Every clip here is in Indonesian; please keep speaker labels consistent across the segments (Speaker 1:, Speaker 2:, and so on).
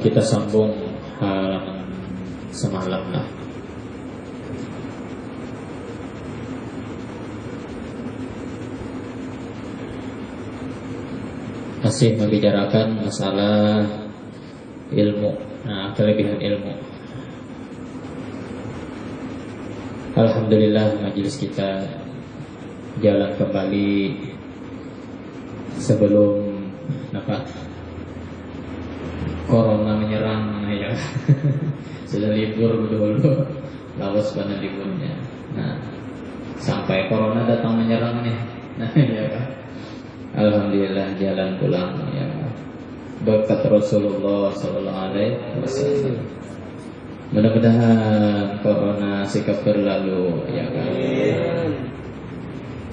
Speaker 1: Kita sambung halaman semalam lah. Masih membicarakan masalah ilmu, kelebihan ilmu. Alhamdulillah majelis kita jalan kembali sebelum corona menyerang ya. Sudah libur dulu, lawas pada liburnya. Nah, sampai corona datang menyerang nih. Nah, ya kan. Alhamdulillah jalan pulang ya. Berkat Rasulullah sallallahu alaihi wasallam. Mudah-mudahan corona sikap berlalu ya kan.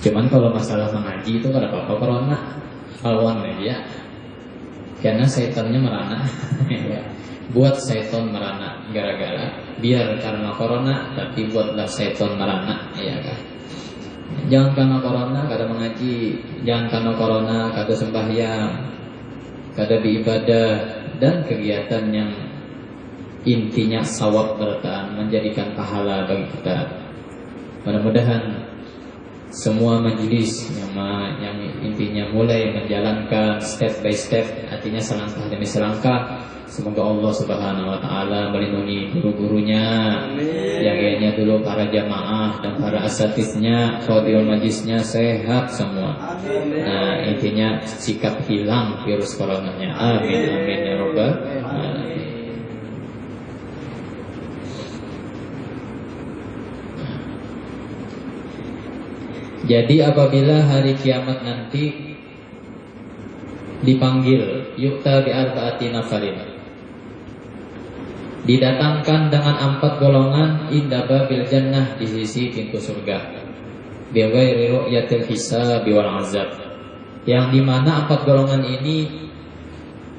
Speaker 1: Cuman kalau masalah mengaji itu kada apa-apa corona. Lawan ya. Karena setannya merana. Buat setan merana gara-gara biar karena corona tapi buatlah setan merana ya kan. Jangan karena corona kada mengaji, jangan karena corona kada sembahyang, kada beribadah dan kegiatan yang intinya sawab bertahan menjadikan pahala bagi kita. Mudah-mudahan semua majelis yang intinya mulai menjalankan step by step, artinya selangkah demi selangkah. Semoga Allah Subhanahu wa taala melindungi guru-gurunya, jaganya dulu para jamaah dan para asatidnya, khadiul majlisnya sehat semua. Nah, intinya sikap hilang virus coronanya. Amin amin ya rabbal alamin. Jadi apabila hari kiamat nanti dipanggil yukta bi arba'ati nafarin, didatangkan dengan 4 golongan inda babil jannah, di sisi pintu surga, bi ghairi ru'yatil hisab wal azab, yang dimana 4 golongan ini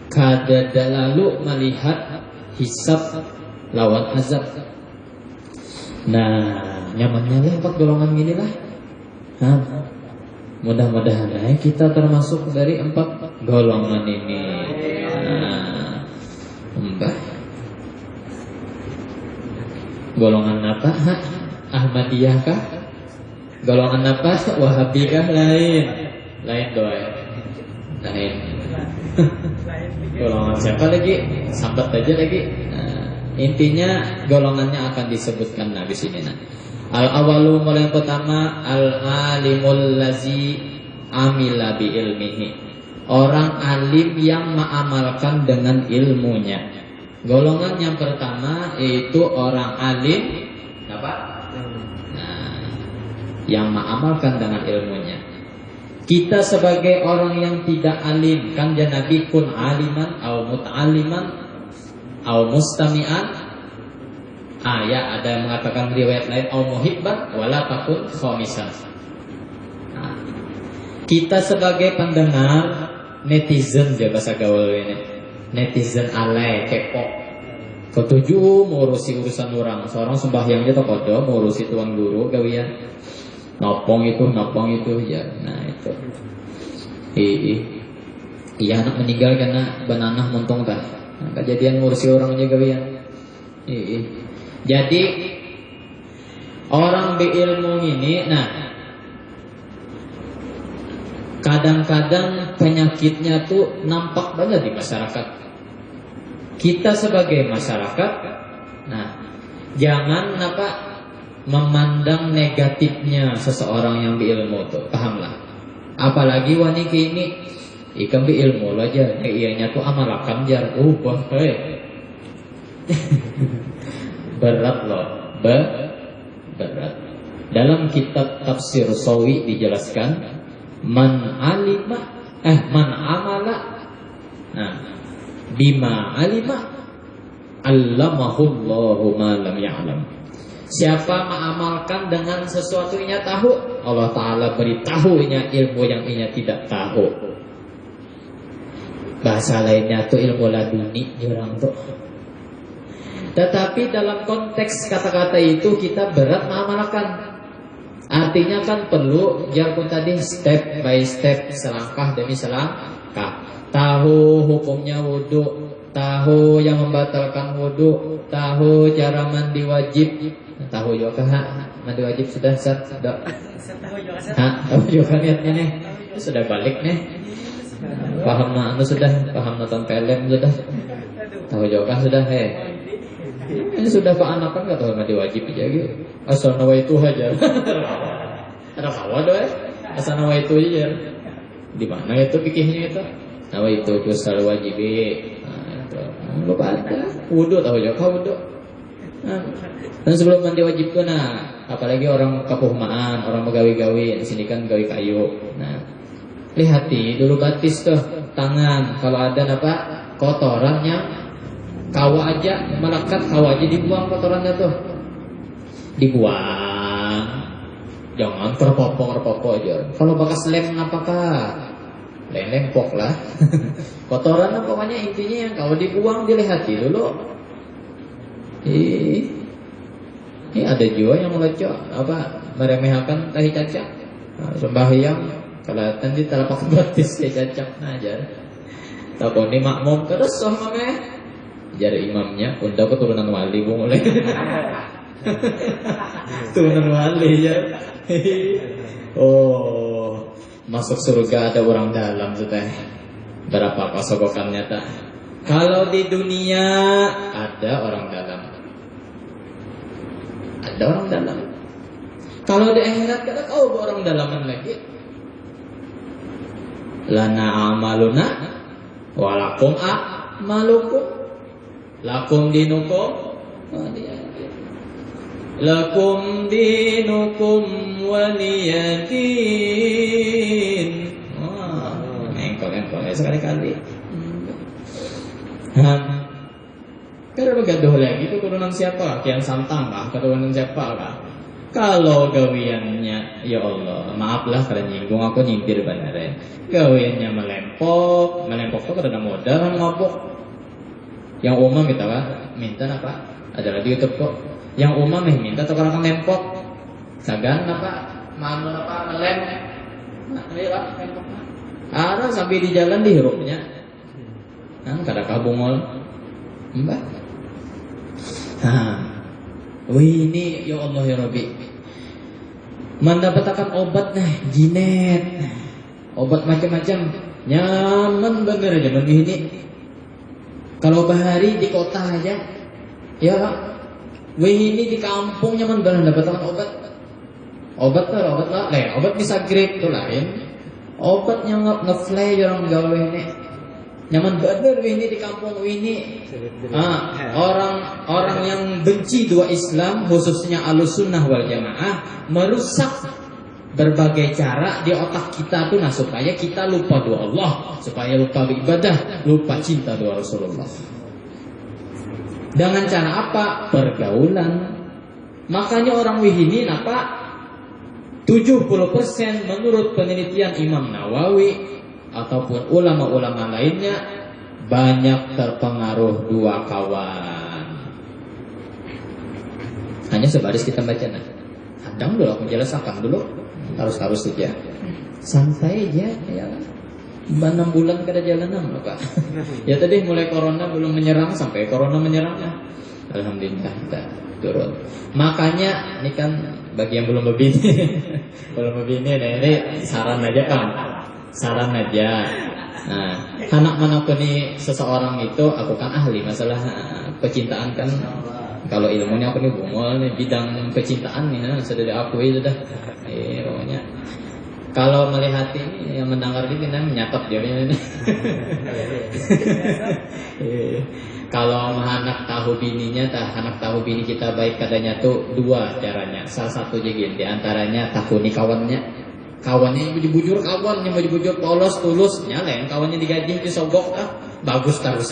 Speaker 1: kada lalu melihat hisab lawan azab. Nah, nyamannya 4 golongan gini lah. Mudah-mudahan kita termasuk dari 4 golongan ini. Golongan apa? Ahmadiyah kah? Golongan apa? Wahabi kah? Lain doa ya. Lain. Golongan siapa lagi? Sambat aja lagi. Intinya golongannya akan disebutkan di sini. Al-awalu, mulai yang pertama, al-alimul lazi amila bi ilmihi, orang alim yang mengamalkan dengan ilmunya. Golongan yang pertama yaitu orang alim apa? Yang mengamalkan dengan ilmunya. Kita sebagai orang yang tidak alim, kan ya Nabi kun aliman au muta'aliman au mustami'an. Ya ada yang mengatakan riwayat lain au muhibban wala takun khamisan. Kita sebagai pendengar, netizen ya bahasa gaul ini. Netizen alay, kepo. Ketujuh mengurusi urusan orang. Seorang sembahyangnya tak kodo mengurusi tuan guru gawian. Nopong itu ya. Nah itu. Iya anak meninggal karena bananah montong tah. Kejadian ngurusi orang aja gawian. Jadi orang berilmu ini, kadang-kadang penyakitnya tuh nampak banget di masyarakat. Kita sebagai masyarakat, jangan memandang negatifnya seseorang yang berilmu tuh, pahamlah. Apalagi wanita ini, ikan berilmu aja, ianya tuh amalakan jar, berat loh, berat. Dalam kitab tafsir Sawi dijelaskan, man amala bima alima allamahullahu ma lam ya'lam. Siapa mengamalkan dengan sesuatu yang tahu, Allah Ta'ala beritahunya ilmu yang ia tidak tahu. Bahasa lainnya tuh ilmu laduni orang tuh. Tetapi dalam konteks kata-kata itu kita berat mengamalkan. Artinya kan perlu jargon tadi step by step, selangkah demi Tahu hukumnya wudu, tahu yang membatalkan wudu, tahu cara mandi wajib. Tahu juga mandi wajib sudah sudah. Tahu juga niatnya nih. Sudah balik nih. Paham anu sudah, paham nonton film sudah. Tahu juga sudah ini sudah keanakan enggak tahu mandi wajib aja gitu. Asal nawaitu aja. Ada kawan doa. Asal nawaitu aja. Di mana itu fikihnya itu? Nawaitu kusal wajib. Lupa ada. Wudu tahu juga wudu. Dan sebelum mandi wajib tuh apalagi orang kapuhmaan, orang begawi-gawi, di sini kan gawi kayu. Lihati dulu batis tuh tangan kalau ada kotoran yang kawa aja melekat, kawa aja dibuang kotorannya tuh. Dibuang. Jangan terpopo aja. Kalau bekas lem apakah? Lempok lah. Kotoran pokoknya intinya yang kalau dibuang dilihati dulu. Ini ada juga yang melecok meremehkan tahi cacak. Sembahyang kelihatan di telapak batis kayak cacak aja. Tapi ini makmum terus mameh. Jadi imamnya untuk keturunan wali mulai. Turunan wali ya. Oh, masuk surga ada orang dalam sudah. Berapa pasokannya tak? Kalau di dunia ada orang dalam. Ada orang dalam. Kalau di akhirat kada kau orang dalaman lagi. Lana amaluna walakum amalukum. Lakum dinukum lakum dinukum waliyadin. Engkol sekali-kali. Kalau bergaduh lagi itu turunan siapa? Kian Santang kah? Keturunan siapa kah? Kalau gawiannya, ya Allah, maaflah karena nyinggung aku nyindir benar ya. Gawiannya melempok tuh karena modal mabuk. Yang umam kita minta apa? Ada lagi YouTube kok. Yang umam minta tuh orang lempok. Sagan manu melem. Lempok. Ada sampai di jalan dihirupnya. Kada kabungol. Mbak. Ini ya Allah ya Rabbi. Mendapatkan obat jinet. Obat macam-macam. Nyaman bener aja begini. Kalau bahari di kota aja, ya Pak. Ini di kampung nyaman bener dapatkan obat. Obat lah. Obat bisa grip tuh lain. Obat yang ngeflay orang gawe ini. Nyaman bener ini di kampung ini. Orang yang benci dua Islam, khususnya Ahlussunnah wal Jamaah, merusak berbagai cara di otak kita tuh supaya kita lupa doa Allah, supaya lupa beribadah, lupa cinta doa Rasulullah. Dengan cara apa? Pergaulan. Makanya orang wihini 70% menurut penelitian Imam Nawawi ataupun ulama-ulama lainnya banyak terpengaruh dua kawan. Hanya sebaris kita baca Kadang dulu aku jelaskan dulu. Harus saja. Santai aja ya. 6 bulan kada jalanan loh Kak. Ya tadi mulai corona belum menyerang sampai corona menyerang ya. Alhamdulillah kita turun. Makanya ini kan bagi yang belum berbini ini saran aja kan. Saran aja. Nah, anak manapun nih seseorang itu aku kan ahli masalah percintaan kan. Kalau ilmunya aku nih bungol nih bidang percintaan nih sudah diakui sudah. Pokoknya kalau melihat ini yang mendengar ini menyatot dia ini. Kalau anak tahu bininya, anak tahu bini kita baik katanya tuh dua caranya. Salah satu jadi di antaranya takuni kawannya yang bujur kawan, yang bujur polos tulus nyalain kawannya digaji disogok bagus terus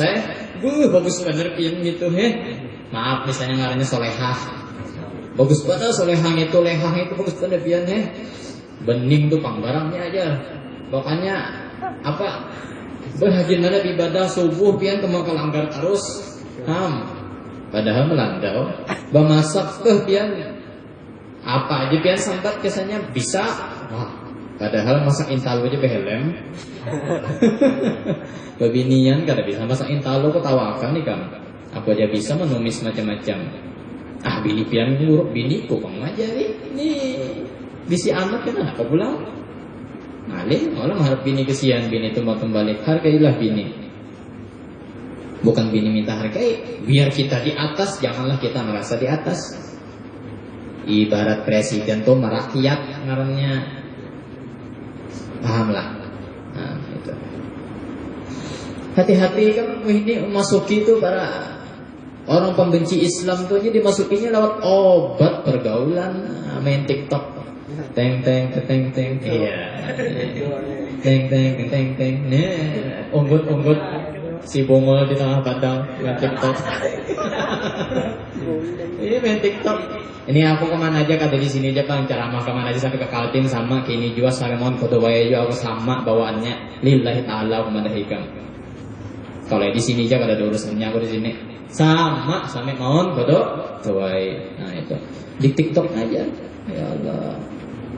Speaker 1: bagus bener pian gitu maaf misalnya ngarannya solehah bagus banget solehah itu bagus bener pian bening tuh pangbarangnya aja makanya berhajin ada ibadah subuh pian kemau kelanggar terus padahal melandau bamasak pian apa aja pian sambat kesannya bisa Padahal masak intalo aja behelem. Babinian kada bisa masak intalo kok tawakan nih kan. Aku aja bisa menumis macam-macam. Ah bini pian nguruk bini kok bang aja nih. Bisi anak kan apa pulang. Malih orang harap bini kesian bini tuh mau kembali. Hargailah bini. Bukan bini minta hargai. Biar kita di atas, janganlah kita merasa di atas. Ibarat presiden tuh merakyat ngarannya. Pahamlah. Nah, itu. Hati-hati kan ini memasuki itu para orang pembenci Islam tuh aja dimasukinya lewat obat pergaulan, main TikTok. Teng teng teng teng. Iya. Teng teng teng teng. Nah, unggut si bongol di tengah padang main TikTok. Ini main TikTok. Ini aku kemana aja kada di sini aja kan ceramah kemana aja sampai ke Kaltim sama kini juga Salemon foto waya juga aku sama bawaannya lillahi taala kemana hikam. Kalau di sini aja kada ada urusannya aku di sini sama sampai mohon foto waya. Nah itu di TikTok aja. Ya Allah.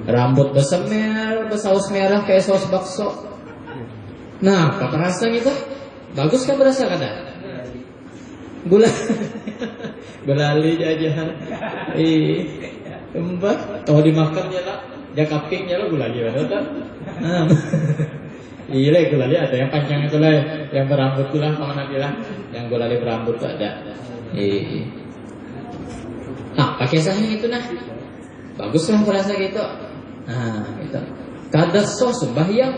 Speaker 1: Rambut besemer, bersaus merah kayak saus bakso. Nah, apa perasa gitu? Bagus kan berasa kada? Belali jajan. Mbak, kalau dimakan ya lah, jaka piknya lo gulali lah, kan? Iya, gulali ada yang panjang itu lah, yang berambut itu lah, mana bilang, yang gulali berambut tuh ada. Nah, pakai sahnya itu nah, bagus lah berasa gitu. Nah, gitu. Kada sos sembahyang,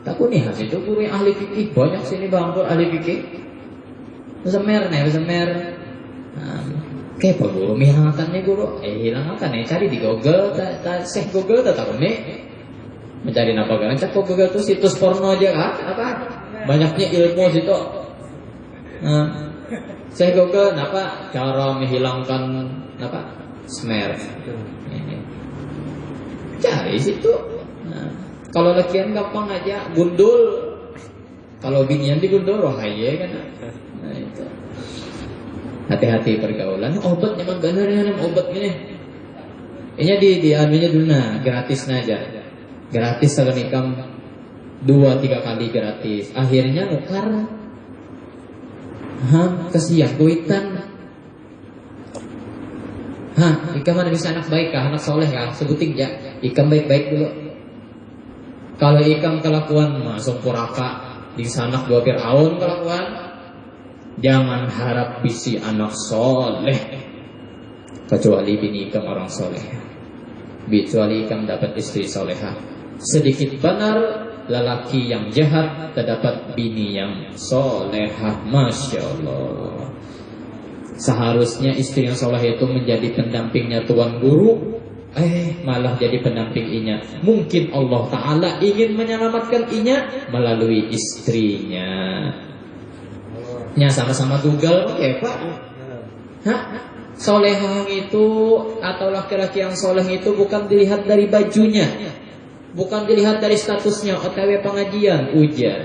Speaker 1: takut nih hasil itu guru yang ahli fikih banyak sini bangkur ahli fikih. Besemer. Kayak apa guru hilangannya guru? Hilangan cari di Google, seh Google tak nih. Mencari apa kan? Cek Google tuh situs porno aja kan? Apa? Banyaknya ilmu situ. Seh Google, apa cara menghilangkan apa? Smear. Cari situ. Kalau lakian gampang aja, gundul. Kalau binian digundul, rohaya kan? Nah itu. Hati-hati pergaulan. Obat memang benar ya obat ini. Ini di anunya dulu nah, gratis aja. Gratis kalau nikam 2-3 kali gratis. Akhirnya nukar. Kesian kuitan. Ikam mana bisa anak baik kah, anak soleh kah? Sebutin ya. Ikam baik-baik dulu. Kalau ikam kelakuan masuk puraka di sana 2 Fir'aun kelakuan. Jangan harap bisi anak soleh kecuali bini ikam orang soleh. Kecuali ikam dapat istri solehah. Sedikit benar lelaki yang jahat terdapat bini yang solehah. Masya Allah. Seharusnya istri yang soleh itu menjadi pendampingnya tuan guru, malah jadi pendamping inya. Mungkin Allah Ta'ala ingin menyelamatkan inya melalui istrinya. Sama-sama dugal pakai Pak. Solehah itu atau laki-laki yang soleh itu bukan dilihat dari bajunya, bukan dilihat dari statusnya, OTW pengajian, ujian.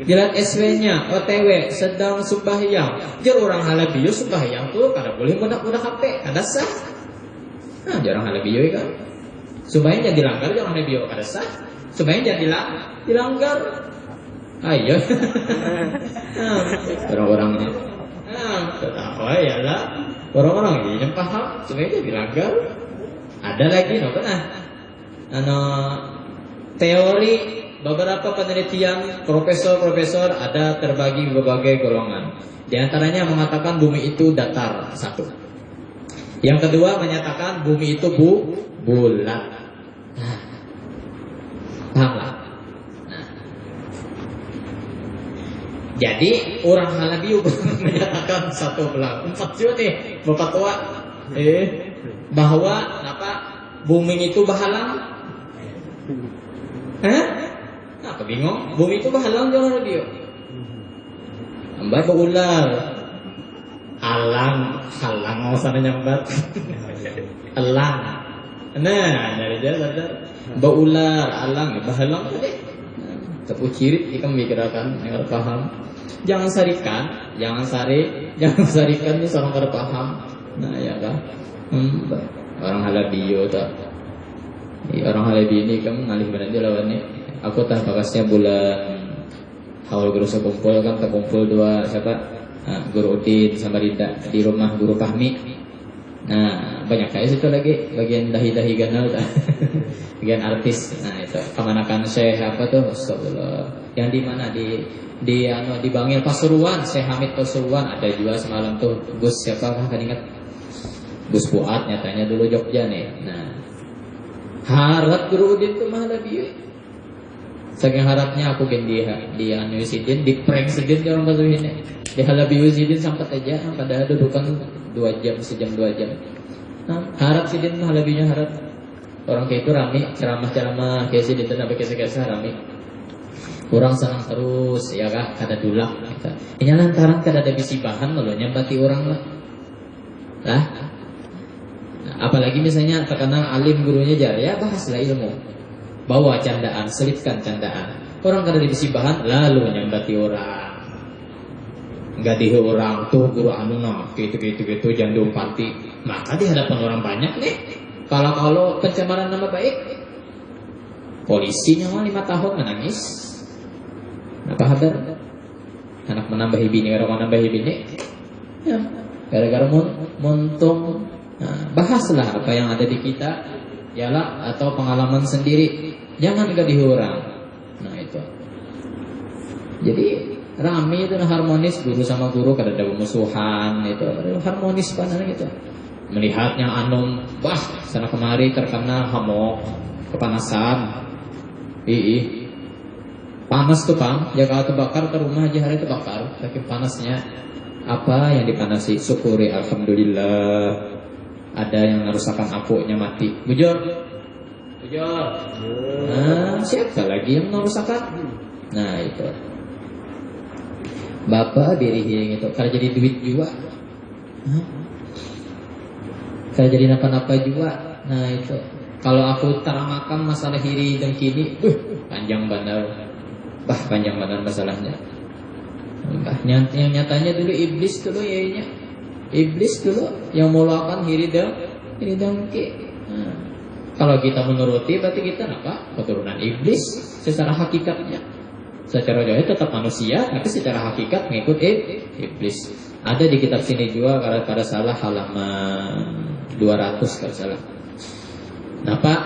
Speaker 1: Dilihat SW-nya, OTW sedang sembahyang. Jar orang halabiyo sembahyang tuh kada boleh mudah-mudah HP, kada sah. Jarang halabiyo kan. Sembahyang jangan dilanggar, jarang halabiyo kada sah. Sembahyang jangan dilanggar. Ayo, orang-orangnya, apa ya lah, orang-orang ini yang paham, sebenarnya dilanggar. Ada lagi, teori beberapa penelitian profesor ada terbagi berbagai golongan. Di antaranya mengatakan bumi itu datar, satu. Yang kedua menyatakan bumi itu bulat. Paham lah. Jadi orang Halabi menyatakan satu belah 4 juga nih bapak tua bahwa bumi itu bahalang. Apa bingung? Bumi itu bahalang jangan radio. Ambat ular. Halang mau sana nyambat. Elang. Nah, dari dia sadar. Baular, alang, bahalang tadi. Tepu cirit ikan mikirkan yang paham. Jangan sarikan itu sama kada paham. Nah ya kan. Orang Halabiyo tak. Orang Halebi ini kamu ngalih benar dia lawannya. Aku tah bakasnya bulan haul guru sekumpul kan terkumpul dua siapa? Guru Udin sama Rinda di rumah Guru Fahmi. Nah banyak kayak situ lagi bagian dahi-dahi ganal bagian artis. Nah itu kemanakan Syekh apa tuh? Astagfirullah. Yang di mana di Bangil Pasuruan, Syekh Hamid Pasuruan ada juga semalam tuh Gus siapa kan ingat? Gus Fuad nyatanya dulu Jogja nih. Nah harap Guru Udin tuh mah lebih. Saking harapnya aku di anu Sidin di prank Sidin orang baru ini. Di halabi Sidin sampai aja pada dudukan 2 jam sejam 2 jam. Nah, harap Sidin mah halabinya harap. Orang kayak itu rame ceramah-ceramah kayak Sidin dan apa kisah-kisah rame. Orang senang terus ya kah kada dulak kita. Ini lantaran kada ada bisi bahan loh nyambati orang lah. Nah, apalagi misalnya terkenal alim gurunya ya bahaslah ilmu. Bawa candaan, selipkan candaan. Orang kada dibisi bahan lalu nyambati orang. Enggak dihe orang tuh guru anu nah gitu jangan diumpati. Maka di hadapan orang banyak nih. Kalau pencemaran nama baik, polisinya mah 5 tahun menangis. Apa kabar? Anak menambahi bini, gara-gara menambahi bini. Ya, gara-gara montung. Nah, bahaslah apa yang ada di kita, yalah atau pengalaman sendiri. Jangan gak diurang. Nah itu. Jadi rame itu harmonis guru sama guru kada ada musuhan itu harmonis panas gitu. Melihatnya anum, wah sana kemari terkena hamok, kepanasan. Panas tuh Pam, ya kalau terbakar ke rumah aja hari terbakar, saking panasnya. Apa yang dipanasi? Syukuri alhamdulillah. Ada yang merusakkan akunya mati. Bujur. Nah, siapa lagi yang merusakkan? Nah itu. Bapak diri itu kalau jadi duit juga. Kalau jadi napa-napa juga. Nah itu. Kalau aku terangkan masalah hiri dan kini, panjang benar. Panjang benar masalahnya. Yang nyatanya dulu iblis dulu ya. Iblis dulu yang mulakan hiri dan ki. Kalau kita menuruti berarti kita apa? Keturunan iblis secara hakikatnya. Secara jauh tetap manusia, tapi secara hakikat mengikut iblis. Ada di kitab sini juga pada salah halaman 200 kalau salah. Nah Pak,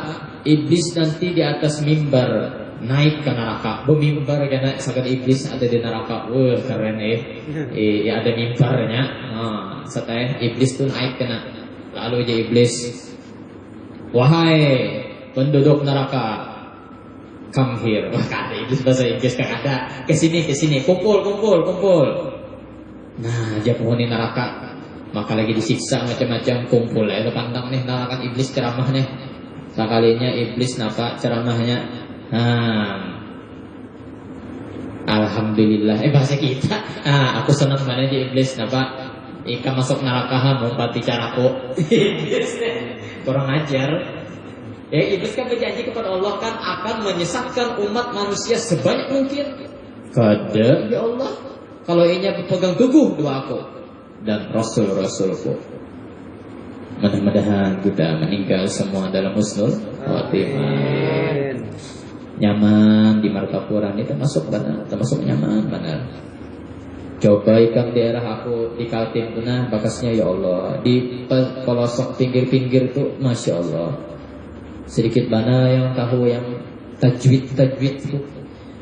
Speaker 1: iblis nanti di atas mimbar naik ke neraka. Bermimbar karena sangat iblis ada di neraka. Wah keren ya ada mimbarnya. Setelah iblis tuh naik kena. Lalu aja iblis, wahai penduduk neraka, come here. Wah kata iblis bahasa Inggris kan ada. Kesini, kumpul. Nah dia penghuni neraka. Maka lagi disiksa macam-macam kumpul. Itu pandang nih neraka iblis ceramahnya. Sekalinya iblis napa ceramahnya. Alhamdulillah. Bahasa kita. Aku senang mana di iblis napa. Ika masuk neraka mumpati caraku. Iblis kurang ajar. Ya iblis kan berjanji kepada Allah kan akan menyesatkan umat manusia sebanyak mungkin. Kada ya Allah. Kalau inya berpegang teguh doaku dan rasul-rasulku. Mudah-mudahan kita meninggal semua dalam husnul khatimah. Nyaman di Martapuran itu termasuk nyaman benar. Coba ikan daerah aku di Kaltim punah bakasnya ya Allah di pelosok pinggir-pinggir tuh masya Allah sedikit mana yang tahu yang tajwid tuh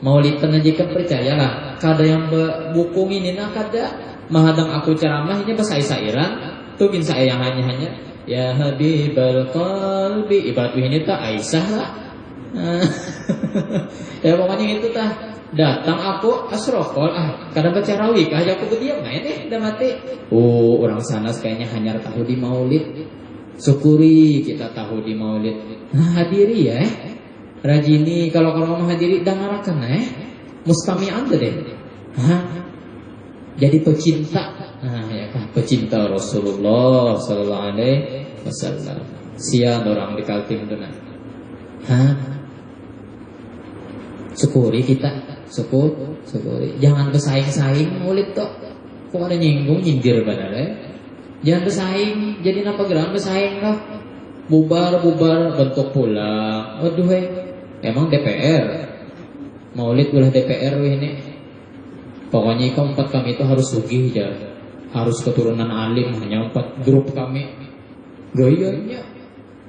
Speaker 1: maulidan aja kan percayalah kada yang buku ini nah kada mahadang aku ceramah ini bahasa Isairan tuh bin saya yang hanya ya habibal qalbi ibarat ini tak Aisyah lah. Ya pokoknya itu tah datang aku asrokol kadang baca rawih aja aku berdiam ini udah mati. Orang sana kayaknya hanya tahu di maulid. Syukuri kita tahu di maulid. Hadiri ya rajini kalau menghadiri dengarakan mustami'an deh. Jadi pecinta. Ya kan pecinta Rasulullah sallallahu alaihi wasallam. Sian orang di Kaltim itu syukuri kita. Syukuri. Jangan bersaing-saing maulid toh. Kok ada nyinggung nyindir benar ya. Jangan bersaing. Jadi apa geran bersaing lah. bubar bentuk pulang. Waduh, emang DPR maulid ulah DPR ini. Pokoknya keempat kami itu harus sugih ya, harus keturunan alim, hanya 4 grup kami. Gayanya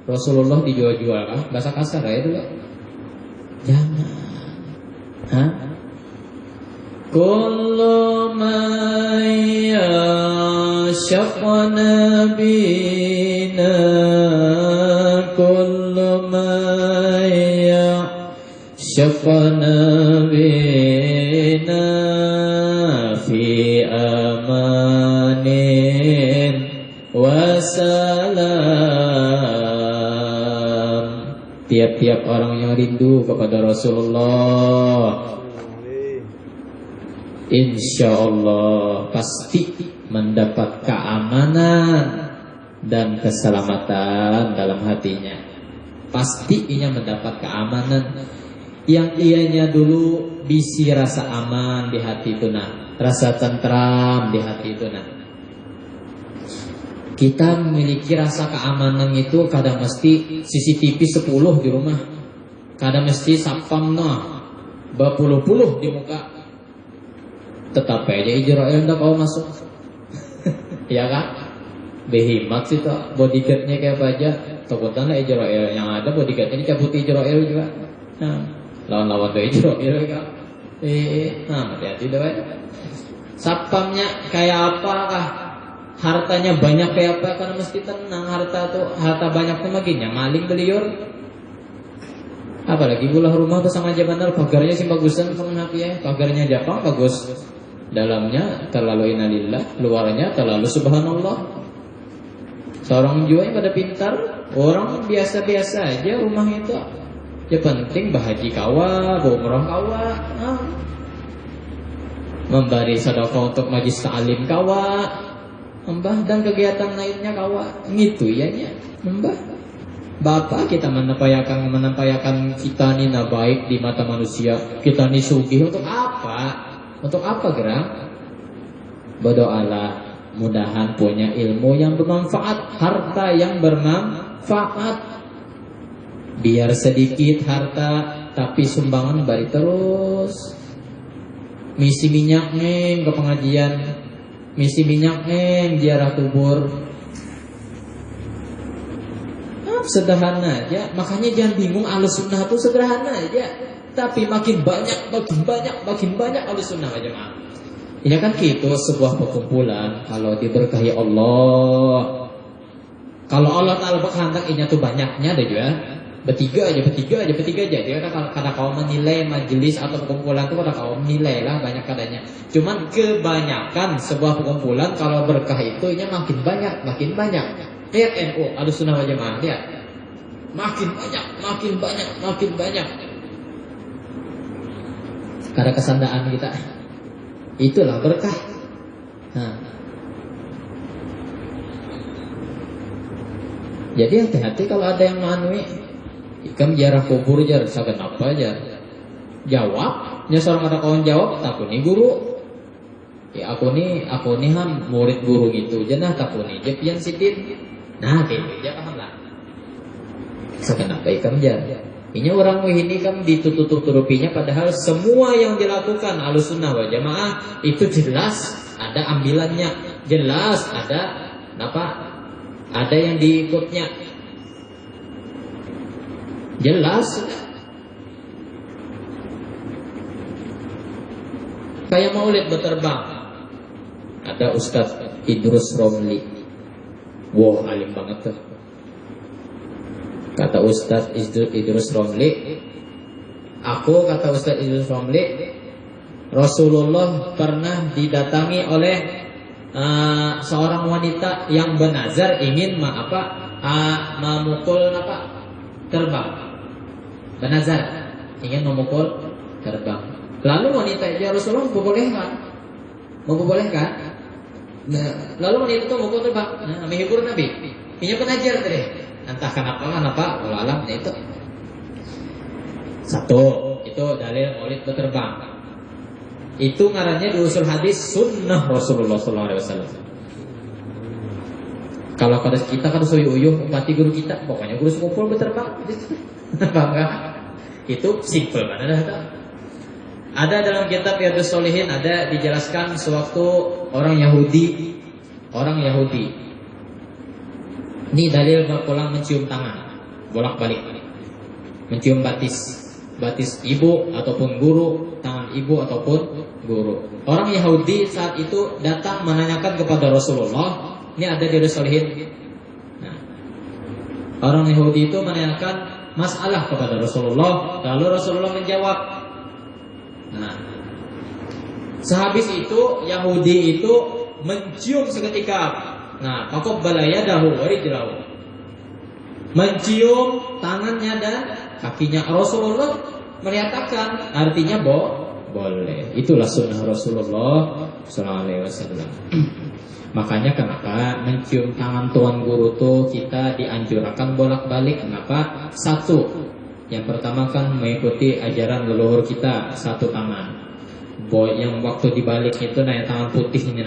Speaker 1: Rasulullah dijual-jual kan, bahasa kasar ya itu ya. Jangan. Hah? Kullu ma yashaqna bina, kullu ma yashaqna bina fi amanin wassalam. Tiap-tiap orang yang rindu kepada Rasulullah, insya Allah pasti mendapat keamanan dan keselamatan dalam hatinya. Pasti ia mendapat keamanan yang ianya dulu bisi rasa aman di hati itu nah, rasa tentram di hati itu nah. Kita memiliki rasa keamanan itu kadang mesti CCTV 10 di rumah, kadang mesti sapam nah berpuluh-puluh di muka. Tetap aja Israel ndak mau masuk. Ya kan? Behemat sih tuh bodyguardnya kayak apa aja. Takutan lah Israel yang ada bodyguardnya dicabut Israel juga. Nah, lawan-lawan tuh Israel kan. Nah, hati-hati deh. Sapamnya kayak apa kah? Hartanya banyak kayak apa? Karena mesti tenang harta banyak tuh maginya maling beliur. Apalagi bulah rumah bersama jabanar pagarnya sih bagusan sama ya. Pagarnya Jepang bagus. Dalamnya terlalu innalillah, luarnya terlalu subhanallah. Seorang jua yang pada pintar, orang biasa-biasa aja rumah itu. Ya penting bahaji kawa, umroh kawa, memberi sedekah untuk majlis ta'lim kawa, mbah dan kegiatan lainnya kawa. Gitu ianya, mbah. Bapak kita menampayakan kita ni baik di mata manusia, kita ni sugih untuk apa? Untuk apa gerak? Berdoalah mudahan punya ilmu yang bermanfaat, harta yang bermanfaat. Biar sedikit harta tapi sumbangan bari terus. Misi minyak ke pengajian, misi minyak ziarah kubur. Sederhana aja. Makanya jangan bingung, Ahlus Sunnah itu sederhana aja. Tapi makin banyak Ahlus Sunnah aja maaf. Ini kan gitu sebuah perkumpulan kalau diberkahi Allah. Kalau Allah Ta'ala berkehendak ini tuh banyaknya ada juga. Bertiga aja. Dia kan kada kau menilai majelis atau perkumpulan itu kada kau menilai lah banyak kadanya. Cuman kebanyakan sebuah perkumpulan kalau berkah itu ini makin banyak. Lihat NU Ahlus Sunnah wal Jamaah lihat. Makin banyak. Karena kesandaan kita. Itulah berkah. Nah. Jadi hati-hati kalau ada yang manui ikam jarah kubur jar sagan apa jar. Jawabnya seorang ada kawan jawab, takuni guru. Ya aku nih ham murid guru gitu. Jenah takuni jepian sidin. Nah, kayak aja paham lah. Sagan apa ikam jar. Ini orang ini kan ditutup-tutupinya padahal semua yang dilakukan Ahlus Sunnah wal Jamaah itu jelas ada ambilannya, jelas ada apa? Ada yang diikutnya. Jelas. Kayak maulid berterbang. Ada Ustaz Idrus Romli. Wah, alim banget tuh. Kata Ustaz Idrus Romli, Rasulullah pernah didatangi oleh seorang wanita yang bernazar ingin memukul terbang. Bernazar ingin memukul terbang. Lalu wanita ya Rasulullah membolehkan. Nah, lalu wanita itu memukul terbang. Nah, menghibur Nabi. Ini penajar tadi. Entah kenapa Allah alam itu. Satu, itu dalil maulid berterbang. Itu ngarannya di usul hadis sunnah Rasulullah SAW. Kalau kada kita kada uyuh upati guru kita, pokoknya guru sekumpul berterbang. Bangga. Itu simple kan ada dalam kitab Riyadhus Shalihin ada dijelaskan sewaktu orang Yahudi. Ini dalil pulang mencium tangan, bolak-balik. Mencium batis ibu ataupun guru, tangan ibu ataupun guru. Orang Yahudi saat itu datang menanyakan kepada Rasulullah. Ini ada di Riyadhus Shalihin. Nah, orang Yahudi itu menanyakan masalah kepada Rasulullah, lalu Rasulullah menjawab. Nah, sehabis itu Yahudi itu mencium seketika. Nah, faqabbala yadahu wa rijlahu. Mencium tangannya dan kakinya. Rasulullah menyatakan artinya boleh. Itulah sunnah Rasulullah SAW. Makanya kenapa mencium tangan tuan guru tuh kita dianjurkan bolak-balik. Kenapa? Satu, yang pertama kan mengikuti ajaran leluhur kita, satu tangan. Yang waktu dibalik itu yang tangan putih ini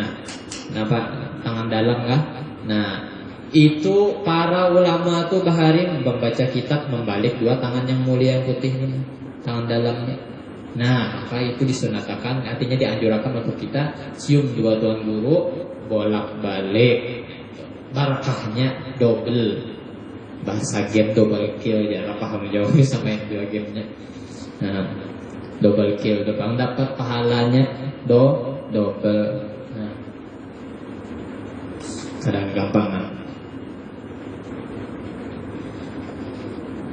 Speaker 1: kenapa? Tangan dalam kan? Nah, itu para ulama tuh bahari membaca kitab membalik dua tangan yang mulia yang putih ini, tangan dalamnya. Nah, maka itu disunatakan, artinya dianjurkan untuk kita cium dua tuan guru bolak-balik. Barakahnya double. Bahasa game double kill, jangan paham jauh bisa main dua gamenya. Nah, double kill, dapat pahalanya double. Nah, kadang gampang kan?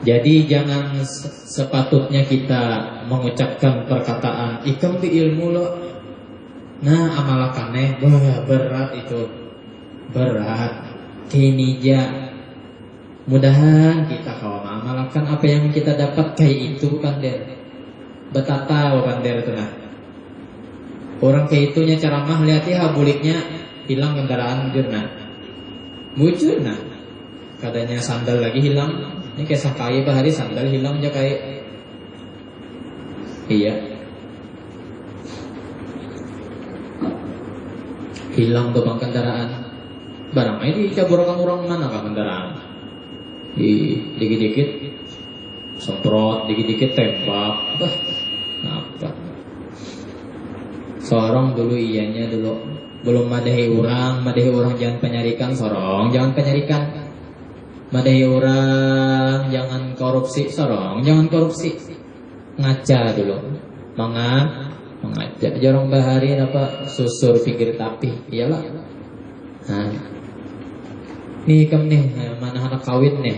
Speaker 1: Jadi jangan sepatutnya kita mengucapkan perkataan ikam di ilmu lo. Nah, amalakannya berat itu. Berat. Kini ja. Mudahan kita kawan amalkan apa yang kita dapat kayak itu kan der. Betata kan der itu nah. Orang kayak itunya ceramah lihat ya buliknya hilang kendaraan jurnal. Muncul nah. Kadanya sandal lagi hilang. Ini kayak sakai bahari sandal hilang aja kayak. Iya. Hilang tuh bang kendaraan. Barang ini dicaburakan orang mana kan kendaraan. Dikit-dikit semprot, dikit-dikit tembak. Apa? Sorong dulu iyanya dulu. Belum madahi orang jangan penyarikan sorong, jangan penyarikan. Madahi orang jangan korupsi sorong, jangan korupsi. Ngaca dulu. Mengajak jorong bahari apa susur pikir tapi iyalah. Nah, nih kam nih mana anak kawin nih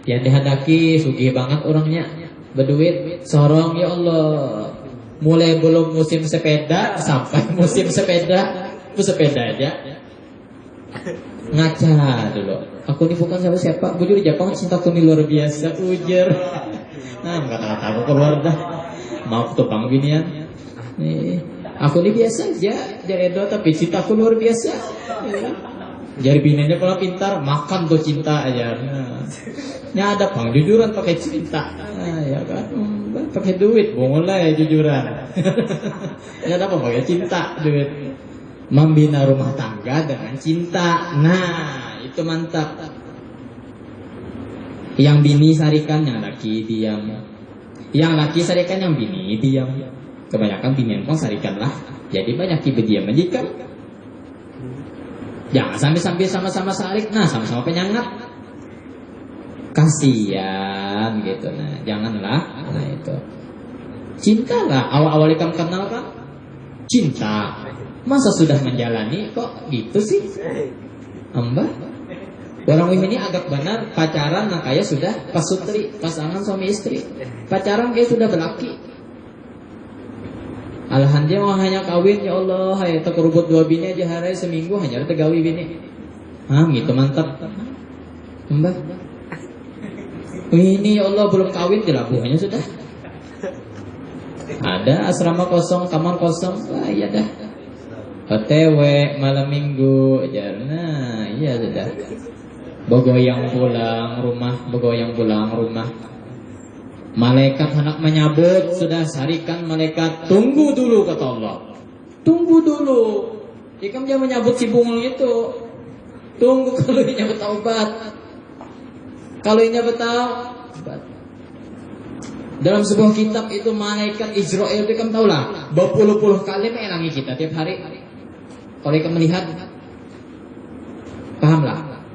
Speaker 1: yang dihadaki sugih banget orangnya berduit sorong ya Allah mulai belum musim sepeda sampai musim sepeda aja ngaca dulu. Aku ini bukan siapa bujur di Jepang cintaku ini luar biasa ujar. Nah kata-kata aku keluar dah maaf tuh pang ginian. Aku ini biasa aja jaredo tapi cintaku luar biasa. Jari bininya kalau pintar makan tuh cinta aja. Nah, ada pang jujuran pakai cinta. Nah, ya kan pakai duit bongol lah ya jujuran. Ya ada apa pakai cinta duit. Membina rumah tangga dengan cinta. Nah, itu mantap. Yang bini sarikan, yang laki diam. Yang laki sarikan, yang bini diam. Kebanyakan bini yang sarikan lah. Jadi banyak ibu diam majikan. Jangan sampai sama-sama sarik. Nah, sama-sama penyangat. Kasian gitu. Nah, janganlah. Nah, itu. Cinta lah. Awal-awal kamu kenal kan? Cinta. Masa sudah menjalani kok gitu sih? Mbak. Orang ini agak benar pacaran nah kayak sudah pasutri, pasangan suami istri. Pacaran kayak sudah berlaki. Alhamdulillah mau hanya kawin ya Allah, hai terkerubut dua bini aja hari seminggu hanya tegawi bini. Gitu mantap. Mbak. Ini ya Allah belum kawin di labuhannya sudah. Ada asrama kosong, kamar kosong. Wah, iya dah. OTW malam minggu aja. Nah, iya sudah. Begoyang pulang rumah. Malaikat hendak menyambut, sudah sarikan malaikat, tunggu dulu kata Allah. Tunggu dulu. Ikam jangan menyambut si bungul itu. Tunggu kalau inya bertaubat. Kalau inya bertaubat. Dalam sebuah kitab itu malaikat Israel itu kan tahulah berpuluh-puluh kali melangi kita tiap hari. Kalau ikan melihat, pahamlah.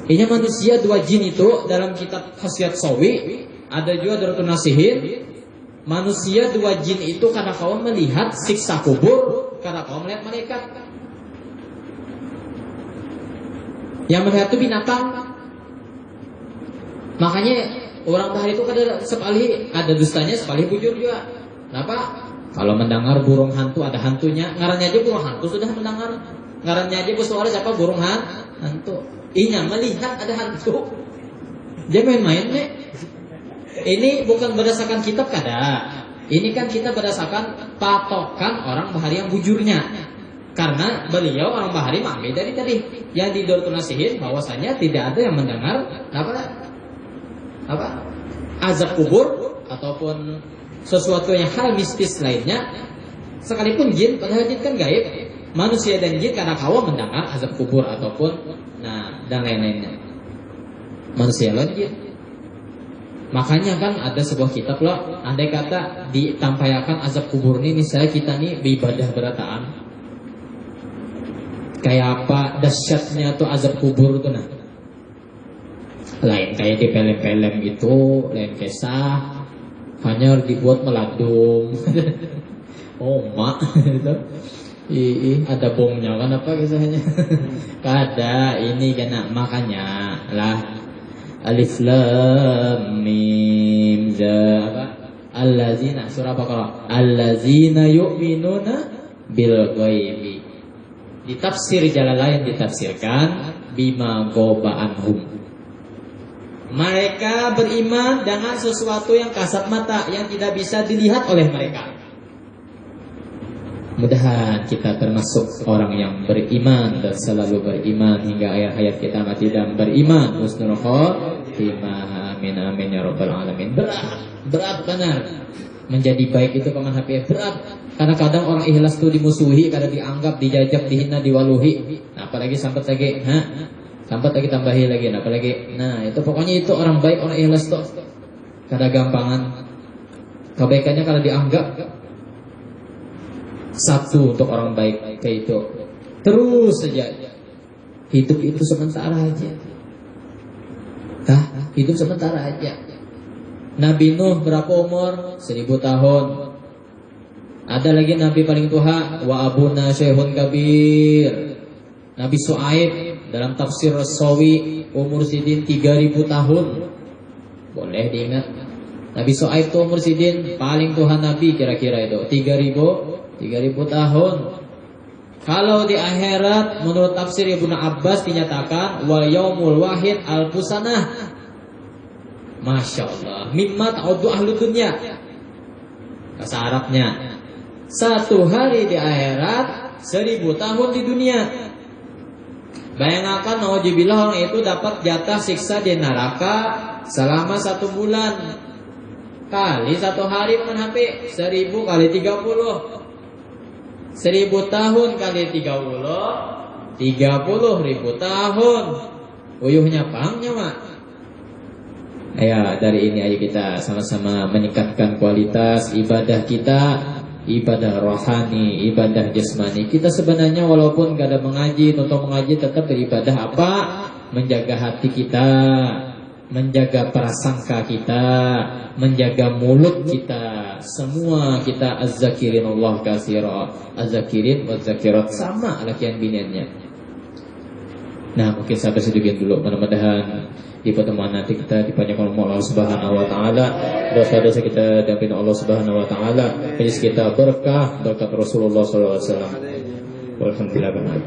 Speaker 1: Ini manusia dua jin itu dalam kitab Khasiat Sawi, ada juga Darutun Nasihin. Manusia dua jin itu karena kaum melihat siksa kubur, karena kaum melihat malaikat. Yang melihat itu binatang. Makanya orang bahari itu sekali ada dustanya, sekali bujur juga. Kenapa? Kalau mendengar burung hantu ada hantunya, ngarannya aja burung hantu sudah mendengar. Ngarannya aja bersuara siapa burung hantu. Inya melihat ada hantu. Dia main-main nih. Ini bukan berdasarkan kitab kada. Ini kan kita berdasarkan patokan orang bahari yang bujurnya. Karena beliau orang bahari mengambil dari tadi yang di Darutun Nasihin bahwasanya tidak ada yang mendengar apa azab kubur ataupun sesuatu yang hal mistis lainnya, sekalipun jin, padahal jin kan gaib. Manusia dan jin karena kaum mendengar azab kubur ataupun dan lain-lainnya. Manusia dan jin. Makanya kan ada sebuah kitab loh, andai kata ditampaikan azab kubur ini, misalnya kita nih beribadah berataan, kayak apa dahsyatnya tuh azab kubur tuh lain kayak di film-film itu, lain kisah hanya dibuat meladung. Oh mak itu ada bomnya kan apa kisahnya. Kada ini kena, makanya lah alif lam mim za apa allazina surah Baqarah allazina yu'minuna bil ghaibi. Di tafsir Jalalain ditafsirkan bima goba anhum. Mereka beriman dengan sesuatu yang kasat mata, yang tidak bisa dilihat oleh mereka. Mudah-mudahan kita termasuk orang yang beriman dan selalu beriman hingga akhir hayat kita mati dan beriman. Husnul khotimah. Amin amin ya rabbal alamin. Berat benar. Menjadi baik itu paman HP berat. Karena kadang orang ikhlas itu dimusuhi, kadang dianggap, dijajak, dihina, diwaluhi. Nah, apalagi sampai lagi, sampai lagi tambahi lagi, apalagi. Nah, itu pokoknya itu orang baik, orang ikhlas tuh. Kadang gampangan. Kebaikannya kalau dianggap satu untuk orang baik kayak itu. Terus saja. Hidup itu sementara aja. Hidup sementara aja. Nabi Nuh berapa umur? 1000 tahun. Ada lagi Nabi paling tua, wa abuna syekhun kabir. Nabi Su'aib dalam tafsir Rasawi umur sidin 3000 tahun. Boleh diingat. Nabi Su'aib itu umur sidin paling tua Nabi kira-kira itu 3000 tahun. Kalau di akhirat menurut tafsir Ibnu Abbas dinyatakan wal yaumul wahid alfusanah. Masya Allah. Mimma ta'uddu ahlu dunya. Bahasa Arabnya. Satu hari di akhirat 1000 tahun di dunia. Bayangkan nauzubillah orang itu dapat jatah siksa di neraka selama 1 bulan. Kali 1 hari dengan HP 1000 kali 30. 1000 tahun kali 30 30.000 tahun. Uyuhnya pangnya mak. Ya, dari ini ayo kita sama-sama meningkatkan kualitas ibadah kita, ibadah rohani, ibadah jasmani. Kita sebenarnya walaupun gak ada mengaji, nonton mengaji, tetap beribadah apa? Menjaga hati kita, menjaga prasangka kita, menjaga mulut kita. Semua kita az-zakirin Allah katsira, az-zakirin wa zakirat sama lakian binannya. Nah, mungkin sampai sedikit dulu. Mudah-mudahan di pertemuan nanti kita dipanjangkan oleh Allah Subhanahu wa taala. Dosa-dosa kita diampuni Allah Subhanahu wa taala. Rezeki kita berkah berkat Rasulullah sallallahu alaihi wasallam. Walhamdulillah.